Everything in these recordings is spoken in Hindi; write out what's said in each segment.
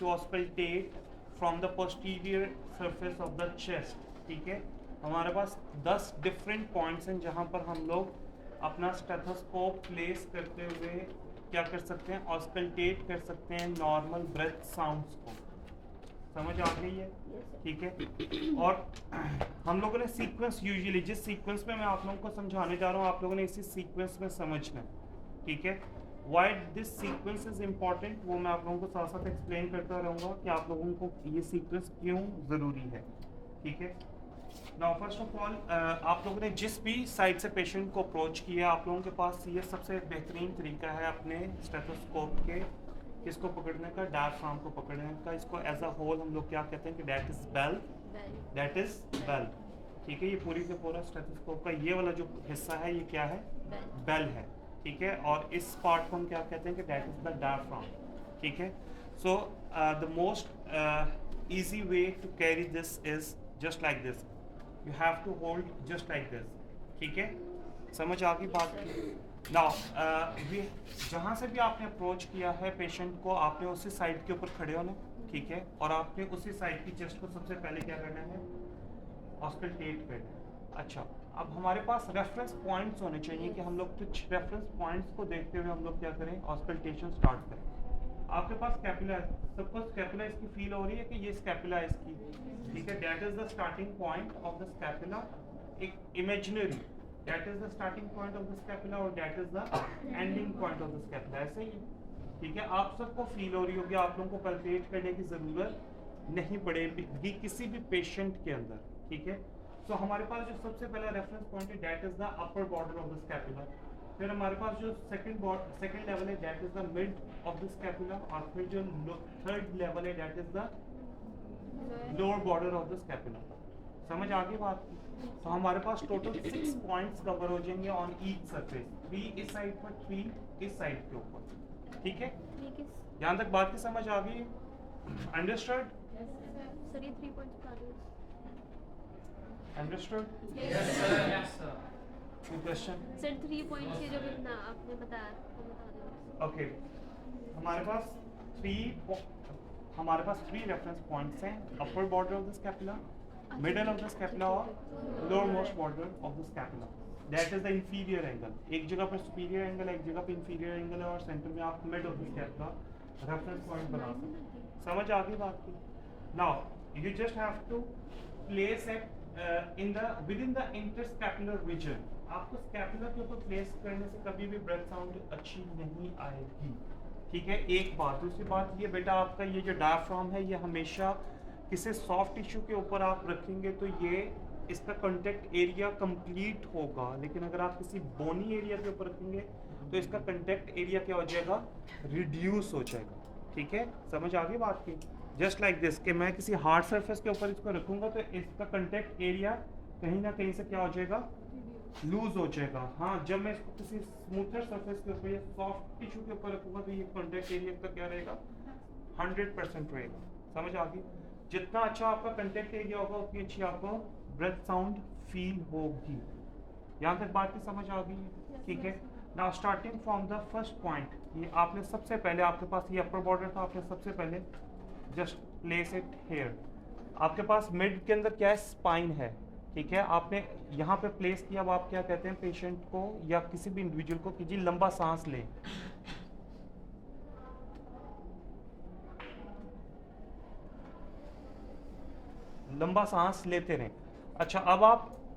to auscultate from the posterior surface of the chest. ठीक है, हमारे पास 10 डिफरेंट पॉइंट्स हैं जहाँ पर हम लोग अपना स्टेथोस्कोप प्लेस करते हुए क्या कर सकते हैं, ऑस्कल्टेट कर सकते हैं नॉर्मल ब्रेथ साउंड्स को। समझ आ गई है? ठीक है। और हम लोगों ने सीक्वेंस, यूजुअली जिस सीक्वेंस में मैं आप लोगों को समझाने जा रहा हूँ आप लोगों ने इसी सीक्वेंस में समझना है। ठीक है, why this sequence is important वो मैं आप लोगों को साथ साथ एक्सप्लेन करता रहूँगा कि आप लोगों को ये सीक्वेंस क्यों ज़रूरी है। ठीक है, नाउ फर्स्ट ऑफ ऑल आप लोगों ने जिस भी साइड से पेशेंट को अप्रोच किया आप लोगों के पास ये सबसे बेहतरीन तरीका है अपने स्टेथोस्कोप के इसको पकड़ने का, डायफ्राम को पकड़ने का। इसको एज अ होल हम लोग क्या कहते हैं कि that is bell, that is bell. ठीक है, ये पूरी का पूरा स्टेथोस्कोप का ये वाला जो हिस्सा है ये क्या है, बेल है। ठीक है, और इस पार्ट को हम क्या कहते हैं कि दैट इज द डायफ्राम। ठीक है, so the most easy way to carry this is just like this. You have to hold just like this. ठीक है, समझ आ गई बात की? नाउ जहाँ से भी आपने अप्रोच किया है पेशेंट को आपने उसी साइड के ऊपर खड़े होना। ठीक है, और आपने उसी साइड की चेस्ट को सबसे पहले क्या करना है, ऑस्कल्टेट करना है। अच्छा, अब हमारे पास रेफरेंस पॉइंट्स होने चाहिए कि हम लोग कुछ रेफरेंस पॉइंट्स को देखते हुए हम लोग क्या करें, ऑस्कल्टेशन स्टार्ट करें। आपके पास स्कैपुला है, सबको स्कैपुला इसकी फील हो रही है कि ये स्कैपुला है इसकी। ठीक है, that is the starting point of the scapula, एक imaginary, that is the starting point of the scapula और that is the ending point of the scapula, ऐसे ही। ठीक है, आप सबको फील हो रही होगी, आप लोगों को कैलकुलेट करने की जरूरत नहीं पड़ेगी किसी भी पेशेंट के अंदर। ठीक है, तो हमारे पास जो सबसे पहला रेफरेंस पॉइंट है that is the upper border of the scapula. फिर हमारे पास जो सेकंड लेवल है that is the mid of the scapula, और फिर जो थर्ड लेवल है that is the lower border of the scapula. समझ आ गई बात की? तो हमारे पास टोटल 6 पॉइंट्स कवर हो जाएंगे ऑन ईच सरफेस, 3 इस साइड पर, 3 इस साइड के ऊपर। ठीक है, यहाँ तक बात की समझ आ गई? अंडरस्टूड? सर ये 3 पॉइंट्स बता दो। Understood? Yes sir. Yes sir. Question? Sir 3 points ये जो भी ना आपने बताया वो बता दो। ओके, हमारे पास 3 रेफरेंस पॉइंट्स हैं, upper border of the scapula, middle of the scapula और lower most border of the scapula. That is the inferior angle. एक जगह पर सुपीरियर एंगल है, एक जगह पर इंफीरियर एंगल है, और सेंटर में आप mid of the scapula reference point बना सकते हैं। समझ आ गई बात की? Now you just have to place it within the interscapular region। आपको स्कैपुला के ऊपर प्लेस करने से कभी भी ब्रेथ साउंड अच्छी नहीं आएगी। ठीक है, एक बात। दूसरी बात ये बेटा, आपका ये जो डायफ्राम है ये हमेशा किसी सॉफ्ट टिश्यू के ऊपर आप रखेंगे तो ये इसका कंटेक्ट एरिया कंप्लीट होगा, लेकिन अगर आप किसी बोनी एरिया के ऊपर रखेंगे तो इसका कंटेक्ट एरिया क्या हो जाएगा, रिड्यूस हो जाएगा। ठीक है, समझ आ गई बात की? जस्ट लाइक दिस कि मैं किसी हार्ड सरफेस के ऊपर इसको रखूंगा तो इसका कंटेक्ट एरिया कहीं ना कहीं से क्या हो जाएगा, लूज हो जाएगा। हाँ, जब मैं इसको किसी स्मूथर सरफेस के ऊपर या सॉफ्ट टिश्यू के ऊपर रखूंगा तो ये कंटेक्ट एरिया का क्या रहेगा, 100% रहेगा। समझ आ गई? जितना अच्छा आपका कंटेक्ट एरिया होगा उतनी अच्छी आपको ब्रेथ साउंड फील होगी। यहाँ तक बात की समझ आ गई? ठीक है, now starting from the first point, ये आपने सबसे पहले, आपके पास ये अपर बॉर्डर था, आपने सबसे पहले जस्ट प्लेस इट हेयर। आपके पास मिड के अंदर क्या है, स्पाइन है। ठीक है, आपने यहाँ पे प्लेस किया। अब आप क्या कहते हैं पेशेंट को या किसी भी इंडिविजुअल को कि जी लंबा सांस लें। लंबा सांस लेते रहें। अच्छा, अब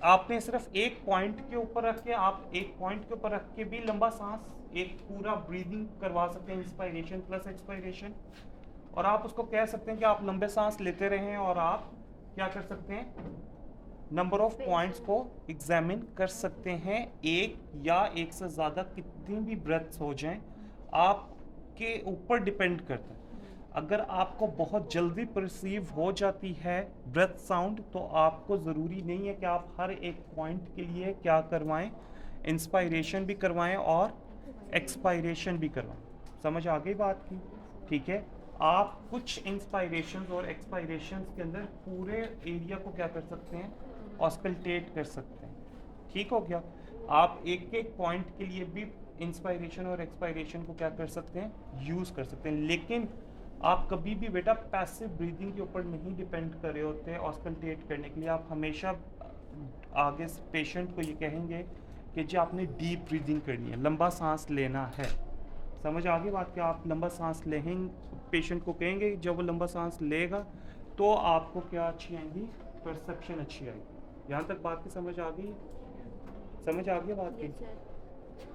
आपने सिर्फ एक पॉइंट के ऊपर रख के, आप एक पॉइंट के ऊपर रख के भी लंबा सांस, एक पूरा ब्रीदिंग करवा सकते हैं, इंस्पायरेशन प्लस एक्सपायरेशन। और आप उसको कह सकते हैं कि आप लंबे सांस लेते रहें, और आप क्या कर सकते हैं, नंबर ऑफ पॉइंट्स को एग्जामिन कर सकते हैं। एक या एक से ज़्यादा कितनी भी ब्रेथ्स हो जाएं, आपके ऊपर डिपेंड करता है। अगर आपको बहुत जल्दी परसीव हो जाती है ब्रेथ साउंड तो आपको ज़रूरी नहीं है कि आप हर एक पॉइंट के लिए क्या करवाएं, इंस्पायरेशन भी करवाएं और एक्सपायरेशन भी करवाएं। समझ आ गई बात की? ठीक है, आप कुछ इंस्पायरेशंस और एक्सपायरेशंस के अंदर पूरे एरिया को क्या कर सकते हैं, ऑस्कल्टेट कर सकते हैं। ठीक हो गया? आप एक एक पॉइंट के लिए भी इंस्पायरेशन और एक्सपायरेशन को क्या कर सकते हैं, यूज़ कर सकते हैं। लेकिन आप कभी भी बेटा पैसिव ब्रीदिंग के ऊपर नहीं डिपेंड कर रहे होते ऑस्कल्टेट करने के लिए। आप हमेशा आगे पेशेंट को ये कहेंगे कि जी आपने डीप ब्रीदिंग करनी है, लंबा सांस लेना है। समझ आ गई बात कि आप लंबा सांस लेंगे, पेशेंट को कहेंगे जब वो लंबा सांस लेगा तो आपको क्या अच्छी आएंगी, परसेप्शन अच्छी आएगी। यहाँ तक बात की समझ आ गई? समझ आ गई बात की? Yes, sir.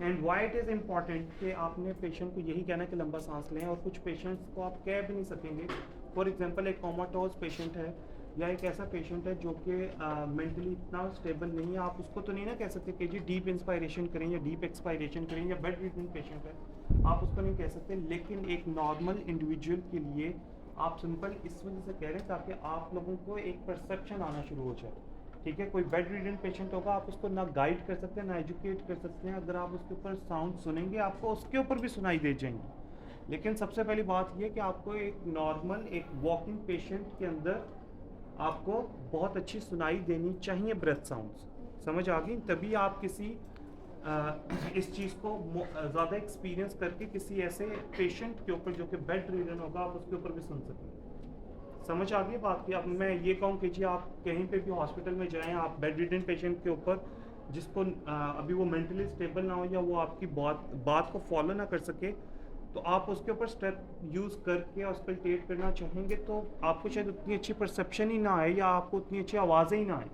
And why it is important कि आपने पेशेंट को यही कहना है कि लंबा सांस लें, और कुछ पेशेंट्स को आप कह भी नहीं सकेंगे। फॉर एग्जांपल एक कोमाटोज पेशेंट है या एक ऐसा पेशेंट है जो कि मेंटली इतना स्टेबल नहीं है, आप उसको तो नहीं ना कह सकते कि जी डीप इंस्पायरेशन करें या डीप एक्सपायरेशन करें, या बेड रिडन पेशेंट है आप उसको नहीं कह सकते। लेकिन एक नॉर्मल इंडिविजुअल के लिए आप सिंपल इस वजह से कह रहे हैं ताकि आप लोगों को एक परसेप्शन आना शुरू हो जाए। ठीक है, कोई बेड रिडन पेशेंट होगा, आप उसको ना गाइड कर सकते हैं ना एजुकेट कर सकते हैं। अगर आप उसके ऊपर साउंड सुनेंगे आपको उसके ऊपर भी सुनाई दे जाएंगी। लेकिन सबसे पहली बात ये कि आपको एक नॉर्मल एक वॉकिंग पेशेंट के अंदर आपको बहुत अच्छी सुनाई देनी चाहिए ब्रेथ साउंड्स। समझ आ गई? तभी आप किसी इस चीज़ को ज़्यादा एक्सपीरियंस करके किसी ऐसे पेशेंट के ऊपर जो कि बेड रिडन होगा आप उसके ऊपर भी सुन सकें। समझ आ गई बात की? अब मैं ये कहूँ कि जी आप कहीं पे भी हॉस्पिटल में जाएं, आप बेड रिडन पेशेंट के ऊपर जिसको अभी वो मेंटली स्टेबल ना हो या वो आपकी बात को फॉलो ना कर सके, तो आप उसके ऊपर स्टेप यूज़ करके ऑस्कल्टेट करना चाहेंगे तो आपको शायद उतनी अच्छी परसेप्शन ही ना आए या आपको उतनी अच्छी आवाज़ें ही ना आए।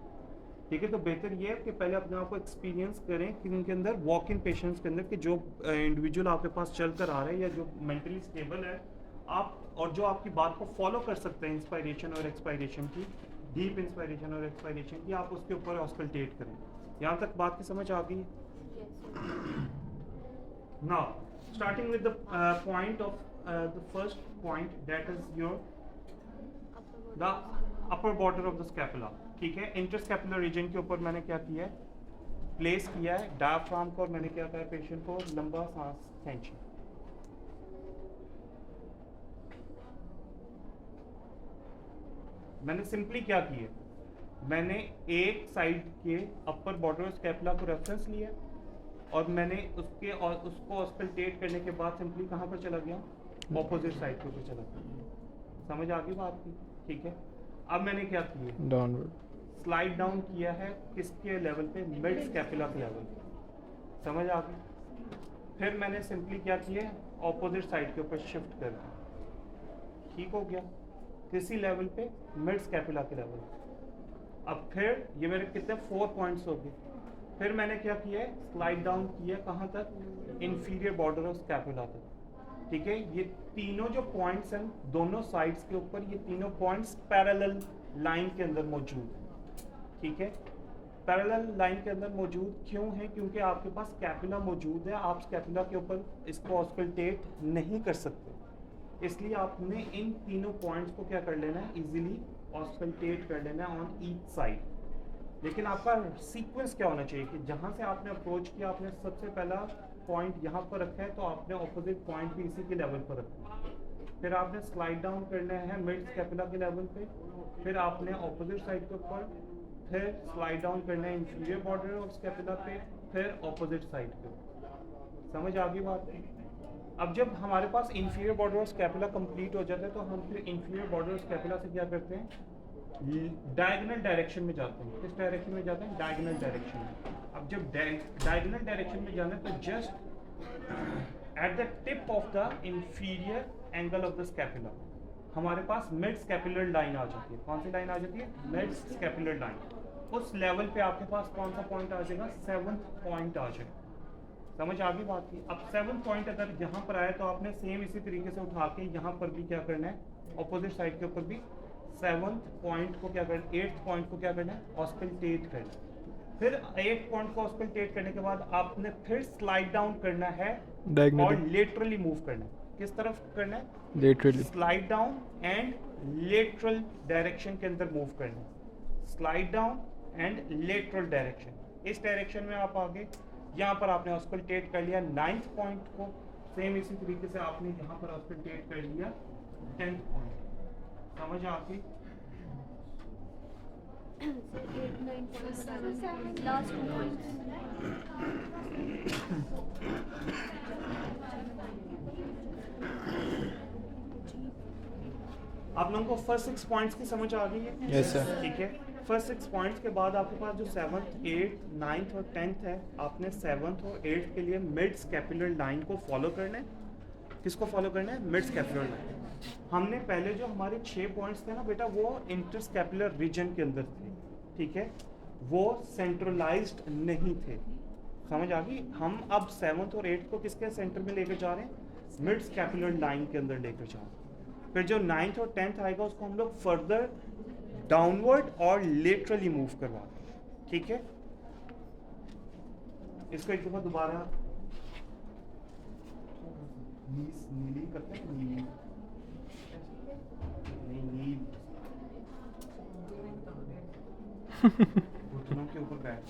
ठीक है, तो बेहतर ये है कि पहले अपने आप को एक्सपीरियंस करें कि उनके अंदर वॉक इन पेशेंट्स के अंदर कि जो इंडिविजुअल आपके पास चल कर आ रहे हैं या जो मेंटली स्टेबल है आप, और जो आपकी बात को फॉलो कर सकते हैं इंस्पायरेशन और एक्सपायरेशन की, डीप इंस्पायरेशन और एक्सपायरेशन की, आप उसके ऊपर ऑस्कल्टेट करें। यहाँ तक बात की समझ आ गई? Yes, sir. Now, starting with the point of the first point, that is your the upper border of the scapula. ठीक है, इंटरस्कैपुलर रीजन के ऊपर मैंने क्या किया है, प्लेस किया है डायफ्राम को, और मैंने क्या कहा पेशेंट को लंबा सांस खींची। मैंने सिंपली क्या किया, मैंने एक साइड के अपर बॉर्डर ऑफ स्कैपुला को रेफरेंस लिया और मैंने उसके और उसको ऑस्कल्टेट करने के बाद सिंपली कहाँ पर चला गया, ऑपोजिट साइड के ऊपर चला गया। समझ आ गई बात की? ठीक है, अब मैंने क्या किया, डाउनवर्ड स्लाइड डाउन किया है किसके लेवल पे, मिड स्कैपुला के लेवल पे। समझ आ गई? फिर मैंने सिंपली क्या किया, ऑपोजिट साइड के ऊपर शिफ्ट कर दिया। ठीक हो गया, किसी लेवल पे, मिड स्कैपुला के लेवल पे। अब फिर ये मेरे कितने 4 पॉइंट्स हो गए। फिर मैंने क्या किया है, स्लाइड डाउन किया कहाँ तक, इंफीरियर बॉर्डर ऑफ स्कैपुला तक। ठीक है, ये तीनों जो पॉइंट्स हैं दोनों साइड्स के ऊपर, ये तीनों पॉइंट्स पैरेलल लाइन के अंदर मौजूद हैं। ठीक है, पैरेलल लाइन के अंदर मौजूद क्यों है, क्योंकि आपके पास स्कैपुला मौजूद है, आप स्कैपुला के ऊपर इसको ऑस्कल्टेट नहीं कर सकते, इसलिए आपने इन तीनों पॉइंट्स को क्या कर लेना है, इजीली ऑस्कल्टेट कर लेना है ऑन ईच साइड। लेकिन आपका सीक्वेंस क्या होना चाहिए कि जहाँ से आपने अप्रोच किया, आपने सबसे पहला पॉइंट यहाँ पर रखा है तो आपने ऑपोजिट पॉइंट भी इसी के लेवल पर रखा है। फिर आपने स्लाइड डाउन करना है मिड स्कैपुला के लेवल पे, फिर आपने ऑपोजिट साइड के ऊपर फिर स्लाइड डाउन करना है इंफीरियर बॉर्डर ऑफ स्कैपुला पे, फिर ऑपोजिट साइड पे। समझ आ गई बात? अब जब हमारे पास inferior border of scapula complete हो जाता है तो हम फिर इंफीरियर बॉर्डर ऑफ स्कैपुला से क्या करते हैं, डायगोनल डायरेक्शन में जाते हैं। किस डायरेक्शन में जाते हैं, डायगोनल डायरेक्शन में। अब जब डायगोनल डायरेक्शन में जाना है तो just at the tip of the inferior angle of the scapula हमारे पास मिड स्कैपुलर लाइन आ जाती है। कौन सी लाइन आ जाती है, मिड स्कैपुलर लाइन। उस लेवल पे आपके पास कौन सा पॉइंट आ जाएगा, 7th पॉइंट आ जाएगा। समझ आ गई बात की? अब 7th पॉइंट अगर यहाँ पर आए तो आपने सेम इसी तरीके से उठा के यहाँ पर भी क्या करना है, ऑपोजिट साइड के ऊपर भी 7th पॉइंट को क्या करना है, 8th पॉइंट को क्या करना है, ऑस्कल्टेट करना है। फिर 8th पॉइंट को ऑस्कल्टेट करने के बाद आपने फिर स्लाइड डाउन करना है और लेटरली मूव करना है। किस तरफ करना है, laterally slide down and lateral direction के अंदर मूव करना है। Slide down and lateral direction, इस डायरेक्शन में आप आगे यहाँ पर आपने ऑस्कल्टेट कर लिया 9th पॉइंट को, सेम इसी तरीके से आपने यहाँ पर ऑस्कल्टेट कर लिया 10th पॉइंट। समझ आ गई? Sir, 8, 9 points बता दीजिए, last 2 points. आप लोगों को फर्स्ट 6 पॉइंट्स की समझ आ गई है? Yes, sir. ठीक है। फर्स्ट 6 पॉइंट्स के बाद आपके पास जो 7th, 8th, 9th और 10th है, आपने 7th और 8th के लिए मिड स्कैपुलर लाइन को फॉलो करना है। किसको फॉलो करना है? Mid scapular line. हमने पहले जो हमारे 6 पॉइंट्स थे ना बेटा, वो इंटरस्कैपुलर रीजन के अंदर थे, ठीक है, वो सेंट्रलाइज्ड नहीं थे। समझ आ गई? हम अब 7th और 8th को किसके सेंटर में लेकर जा रहे हैं? मिड स्कैपुलर लाइन के अंदर लेकर जा रहे हैं। फिर जो 9th और 10th आएगा उसको हम लोग फर्दर डाउनवर्ड और लेटरली मूव करवा रहे हैं, ठीक है। इसको एक दफा दोबारा नीली करते हैं, नीली नहीं, नील घुटनों के ऊपर बैठ